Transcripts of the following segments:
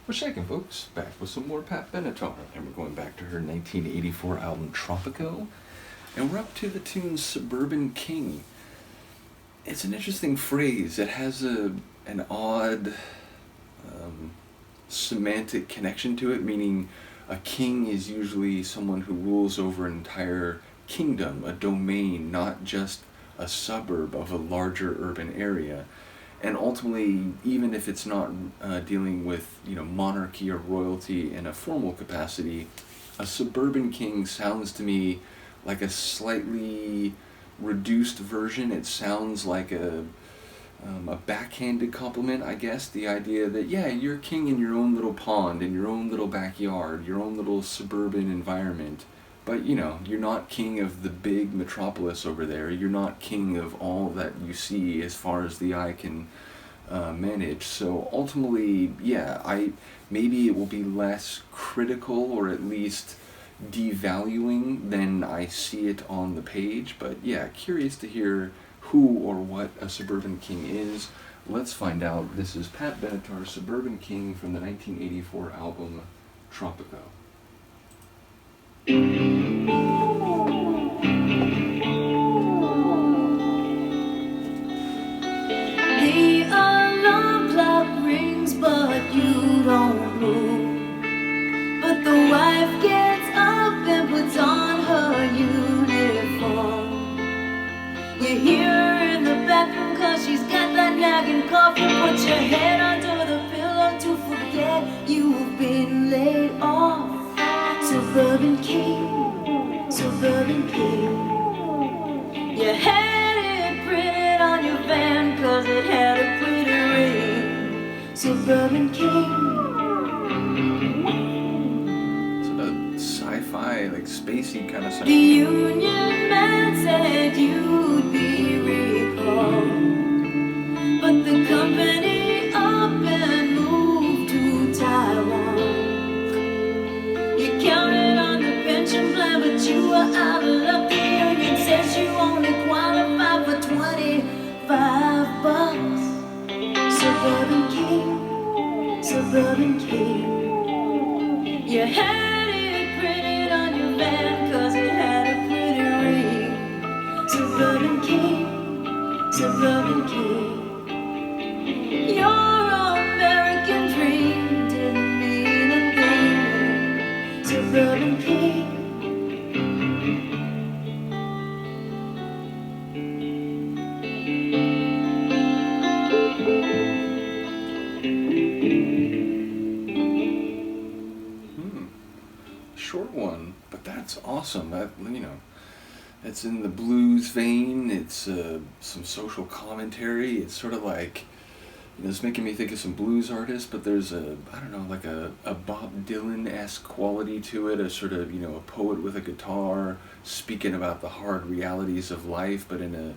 We're checking, folks. Back with some more Pat Benatar, and we're going back to her 1984 album Tropico, and we're up to the tune Suburban King. It's an interesting phrase. It has an odd semantic connection to it, meaning a king is usually someone who rules over an entire kingdom, a domain, not just a suburb of a larger urban area. And ultimately, even if it's not dealing with monarchy or royalty in a formal capacity, a suburban king sounds to me like a slightly reduced version. It sounds like a backhanded compliment, I guess. The idea that, yeah, you're king in your own little pond, in your own little backyard, your own little suburban environment. But, you're not king of the big metropolis over there. You're not king of all that you see as far as the eye can manage. So ultimately, yeah, maybe it will be less critical or at least devaluing than I see it on the page. But yeah, curious to hear who or what a suburban king is. Let's find out. This is Pat Benatar's Suburban King from the 1984 album Tropico. The alarm clock rings, but you don't move. But the wife gets up and puts on her uniform. You hear her in the bathroom 'cause she's got that nagging cough. You put your head under the pillow to forget you've been laid off. Suburban King, Suburban King. You had it printed on your van 'cause it had a pretty ring. Suburban King. Sort of sci-fi, like spacey kind of stuff. The union man said you'd be recalled, but the company up and moved to Taiwan. You counted on the pension plan, but you were out of luck. The union says you only qualify for $25. Suburban King, Suburban King. You had it printed on your van 'cause it had a pretty ring. Suburban King, Suburban King. Your American dream didn't mean a thing. Suburban King. Short one, but that's awesome. It's in the blues vein. It's some social commentary. It's sort of like, it's making me think of some blues artists, but there's like a Bob Dylan-esque quality to it, a sort of, a poet with a guitar speaking about the hard realities of life, but in a,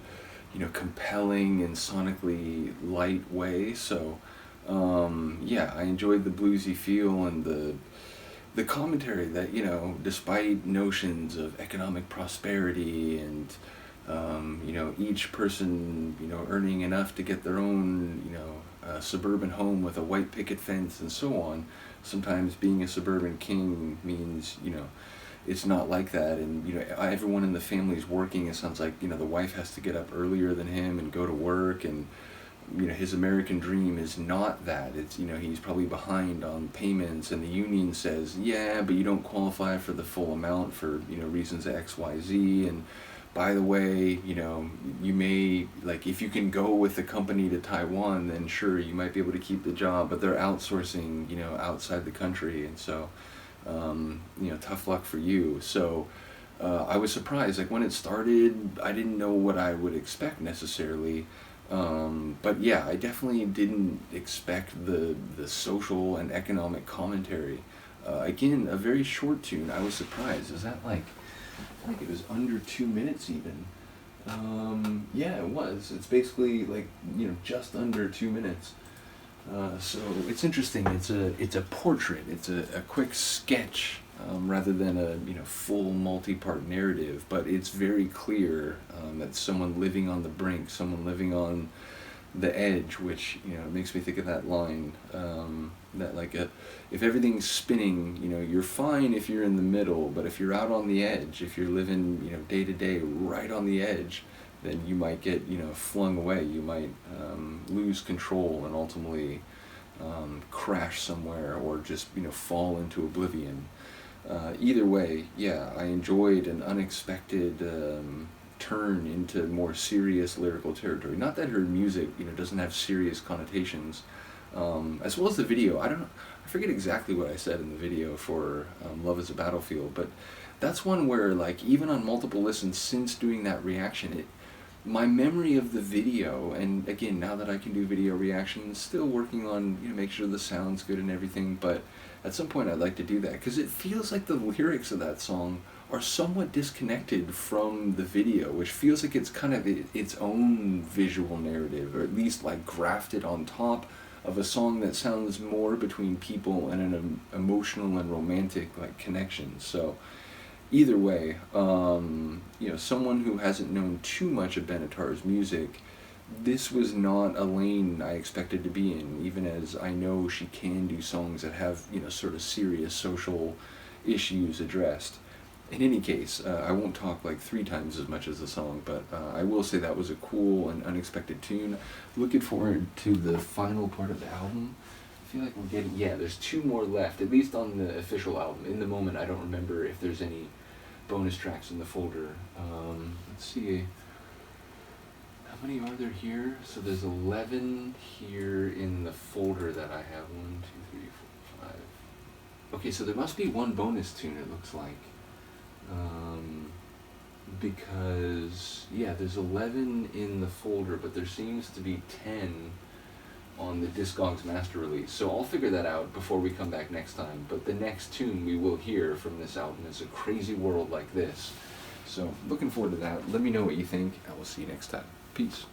compelling and sonically light way. So, yeah, I enjoyed the bluesy feel and the commentary that, despite notions of economic prosperity and, each person, earning enough to get their own, suburban home with a white picket fence and so on, sometimes being a suburban king means, it's not like that. And, everyone in the family's working. It sounds like, the wife has to get up earlier than him and go to work, and his American dream is not that. It's, he's probably behind on payments, and the union says, yeah, but you don't qualify for the full amount for, reasons X, Y, Z. And by the way, you may, like, if you can go with the company to Taiwan, then sure, you might be able to keep the job, but they're outsourcing, outside the country. And so, tough luck for you. So, I was surprised. Like, when it started, I didn't know what I would expect necessarily. But yeah, I definitely didn't expect the social and economic commentary. Again, a very short tune. I was surprised. Is that like, I think it was under 2 minutes even. Yeah, it was. It's basically like, just under 2 minutes. So it's interesting. It's a portrait. It's a quick sketch, rather than a full multi-part narrative. But it's very clear that someone living on the brink, someone living on the edge, which makes me think of that line, that Like if everything's spinning, you know, you're fine if you're in the middle, but if you're out on the edge, if you're living, you know, day to day right on the edge, then you might get, you know, flung away. You might lose control and ultimately crash somewhere or just, you know, fall into oblivion. Either way, yeah, I enjoyed an unexpected turn into more serious lyrical territory. Not that her music, you know, doesn't have serious connotations, as well as the video. I forget exactly what I said in the video for Love is a Battlefield, but that's one where, like, even on multiple listens since doing that reaction, my memory of the video, and again, now that I can do video reactions, still working on, you know, make sure the sound's good and everything, but at some point I'd like to do that, because it feels like the lyrics of that song are somewhat disconnected from the video, which feels like it's kind of its own visual narrative, or at least like grafted on top of a song that sounds more between people and an emotional and romantic like connection. So either way, you know, someone who hasn't known too much of Benatar's music, this was not a lane I expected to be in, even as I know she can do songs that have, you know, sort of serious social issues addressed. In any case, I won't talk like 3 times as much as the song, but I will say that was a cool and unexpected tune. Looking forward to the final part of the album. I feel like we're getting, yeah, there's 2 more left, at least on the official album. In the moment, I don't remember if there's any bonus tracks in the folder. Let's see, how many are there here? So there's 11 here in the folder that I have. 1, 2, 3, 4, 5. Okay, so there must be 1 bonus tune, it looks like. Because, yeah, there's 11 in the folder, but there seems to be 10 on the Discogs master release. So I'll figure that out before we come back next time. But the next tune we will hear from this album is A Crazy World Like This. So looking forward to that. Let me know what you think, and we'll see you next time. Peace.